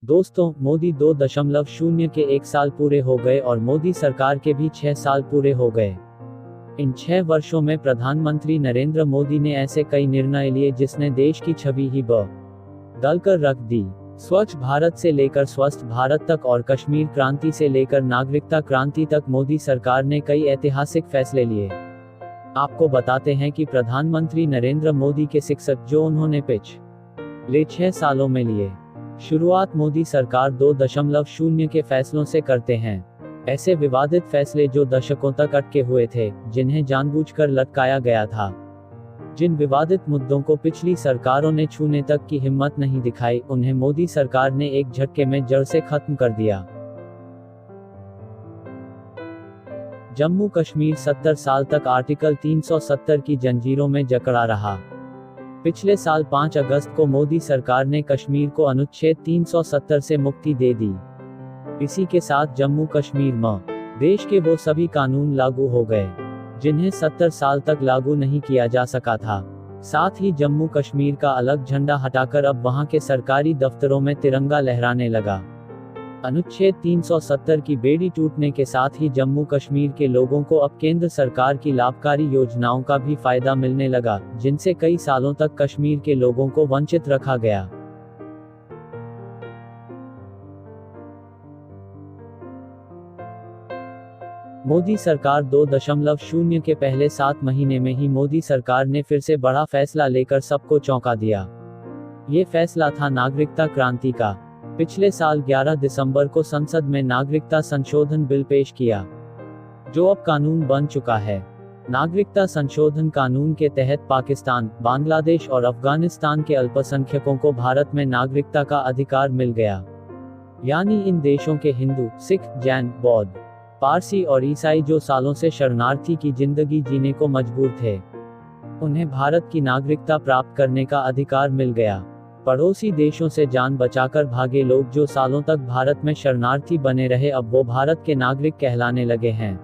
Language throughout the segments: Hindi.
दोस्तों, मोदी 2.0 के 1 साल पूरे हो गए और मोदी सरकार के भी 6 साल पूरे हो गए। इन 6 वर्षों में प्रधानमंत्री नरेंद्र मोदी ने ऐसे कई निर्णय लिए जिसने देश की छवि ही बदल कर रख दी। स्वच्छ भारत से लेकर स्वस्थ भारत तक और कश्मीर क्रांति से लेकर नागरिकता क्रांति तक मोदी सरकार ने कई ऐतिहासिक फैसले लिए। आपको बताते हैं कि प्रधानमंत्री नरेंद्र मोदी के शिक्षक जो उन्होंने पिछले 6 सालों में लिए। शुरुआत मोदी सरकार 2.0 के फैसलों से करते हैं। ऐसे विवादित फैसले जो दशकों तक अटके हुए थे, जिन्हें जानबूझकर लटकाया गया था। जिन विवादित मुद्दों को पिछली सरकारों ने छूने तक की हिम्मत नहीं दिखाई, उन्हें मोदी सरकार ने एक झटके में जड़ से खत्म कर दिया। जम्मू कश्मीर 70 साल तक आर्टिकल 370 की जंजीरों में जकड़ा रहा। पिछले साल 5 अगस्त को मोदी सरकार ने कश्मीर को अनुच्छेद 370 से मुक्ति दे दी। इसी के साथ जम्मू कश्मीर में देश के वो सभी कानून लागू हो गए जिन्हें 70 साल तक लागू नहीं किया जा सका था। साथ ही जम्मू कश्मीर का अलग झंडा हटाकर अब वहां के सरकारी दफ्तरों में तिरंगा लहराने लगा। अनुच्छेद 370 की बेड़ी टूटने के साथ ही जम्मू कश्मीर के लोगों को अब केंद्र सरकार की लाभकारी योजनाओं का भी फायदा मिलने लगा, जिनसे कई सालों तक कश्मीर के लोगों को वंचित रखा गया। मोदी सरकार 2.0 के पहले 7 महीने में ही मोदी सरकार ने फिर से बड़ा फैसला लेकर सबको चौंका दिया। ये फैसला था नागरिकता क्रांति का। पिछले साल 11 दिसंबर को संसद में नागरिकता संशोधन बिल पेश किया, जो अब कानून बन चुका है। नागरिकता संशोधन कानून के तहत पाकिस्तान, बांग्लादेश और अफगानिस्तान के अल्पसंख्यकों को भारत में नागरिकता का अधिकार मिल गया। यानी इन देशों के हिंदू, सिख, जैन, बौद्ध, पारसी और ईसाई जो सालों से शरणार्थी की जिंदगी जीने को मजबूर थे, उन्हें भारत की नागरिकता प्राप्त करने का अधिकार मिल गया। पड़ोसी देशों से जान बचाकर भागे लोग जो सालों तक भारत में शरणार्थी बने रहे, अब वो भारत के नागरिक कहलाने लगे हैं।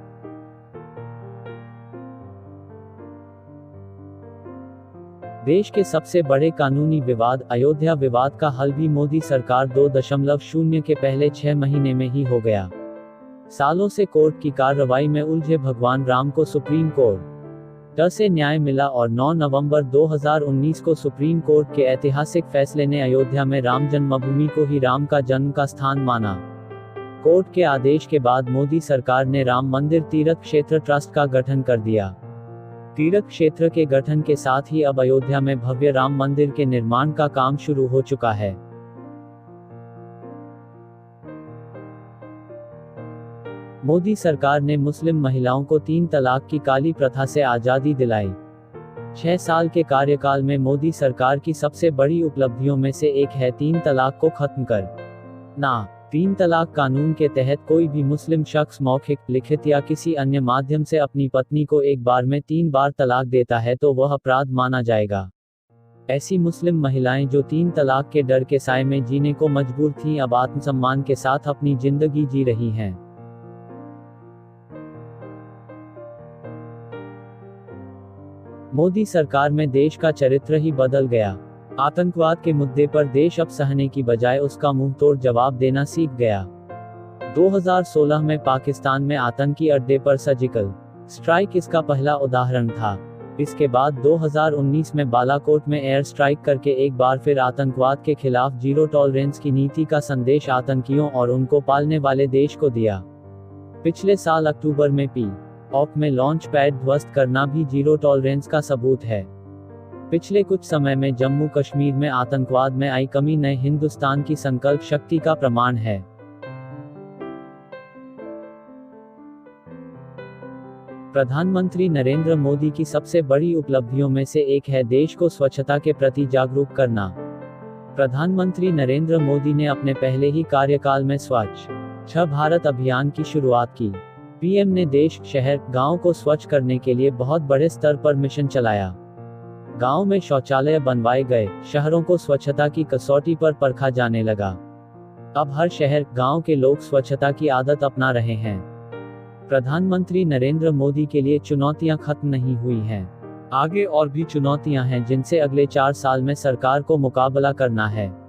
देश के सबसे बड़े कानूनी विवाद, अयोध्या विवाद का हल भी मोदी सरकार 2.0 के पहले 6 महीने में ही हो गया। सालों से कोर्ट की कार्रवाई में उलझे भगवान राम को सुप्रीम कोर्ट से न्याय मिला और 9 नवंबर 2019 को सुप्रीम कोर्ट के ऐतिहासिक फैसले ने अयोध्या में राम जन्मभूमि को ही राम का जन्म का स्थान माना। कोर्ट के आदेश के बाद मोदी सरकार ने राम मंदिर तीर्थ क्षेत्र ट्रस्ट का गठन कर दिया। तीर्थ क्षेत्र के गठन के साथ ही अब अयोध्या में भव्य राम मंदिर के निर्माण का काम शुरू हो चुका है। मोदी सरकार ने मुस्लिम महिलाओं को 3 तलाक की काली प्रथा से आजादी दिलाई। 6 साल के कार्यकाल में मोदी सरकार की सबसे बड़ी उपलब्धियों में से एक है 3 तलाक को खत्म करना। 3 तलाक कानून के तहत कोई भी मुस्लिम शख्स मौखिक, लिखित या किसी अन्य माध्यम से अपनी पत्नी को एक बार में 3 बार तलाक देता है तो वह अपराध माना जाएगा। ऐसी मुस्लिम महिलाएं जो 3 तलाक के डर के साए में जीने को मजबूर थीं, अब आत्मसम्मान के साथ अपनी जिंदगी जी रही हैं। मोदी सरकार में देश का चरित्र ही बदल गया। आतंकवाद के मुद्दे पर देश अब सहने की बजाय उसका मुंहतोड़ जवाब देना सीख गया। 2016 में पाकिस्तान में आतंकी अड्डे पर सर्जिकल स्ट्राइक इसका पहला उदाहरण था। इसके बाद 2019 में बालाकोट में एयर स्ट्राइक करके एक बार फिर आतंकवाद के खिलाफ जीरो टॉलरेंस की नीति का संदेश आतंकियों और उनको पालने वाले देश को दिया। पिछले साल अक्टूबर में ऑफ में लॉन्च पैड ध्वस्त करना भी जीरो टॉलरेंस का सबूत है। पिछले कुछ समय में जम्मू कश्मीर में आतंकवाद में आई कमी नए हिंदुस्तान की संकल्प शक्ति का प्रमाण है। प्रधानमंत्री नरेंद्र मोदी की सबसे बड़ी उपलब्धियों में से एक है देश को स्वच्छता के प्रति जागरूक करना। प्रधानमंत्री नरेंद्र मोदी ने अपने पहले ही कार्यकाल में स्वच्छ भारत अभियान की शुरुआत की। पीएम ने देश, शहर, गांव को स्वच्छ करने के लिए बहुत बड़े स्तर पर मिशन चलाया। गांव में शौचालय बनवाए गए, शहरों को स्वच्छता की कसौटी पर परखा जाने लगा। अब हर शहर, गांव के लोग स्वच्छता की आदत अपना रहे हैं। प्रधानमंत्री नरेंद्र मोदी के लिए चुनौतियां खत्म नहीं हुई हैं। आगे और भी चुनौतियां हैं जिनसे अगले 4 साल में सरकार को मुकाबला करना है।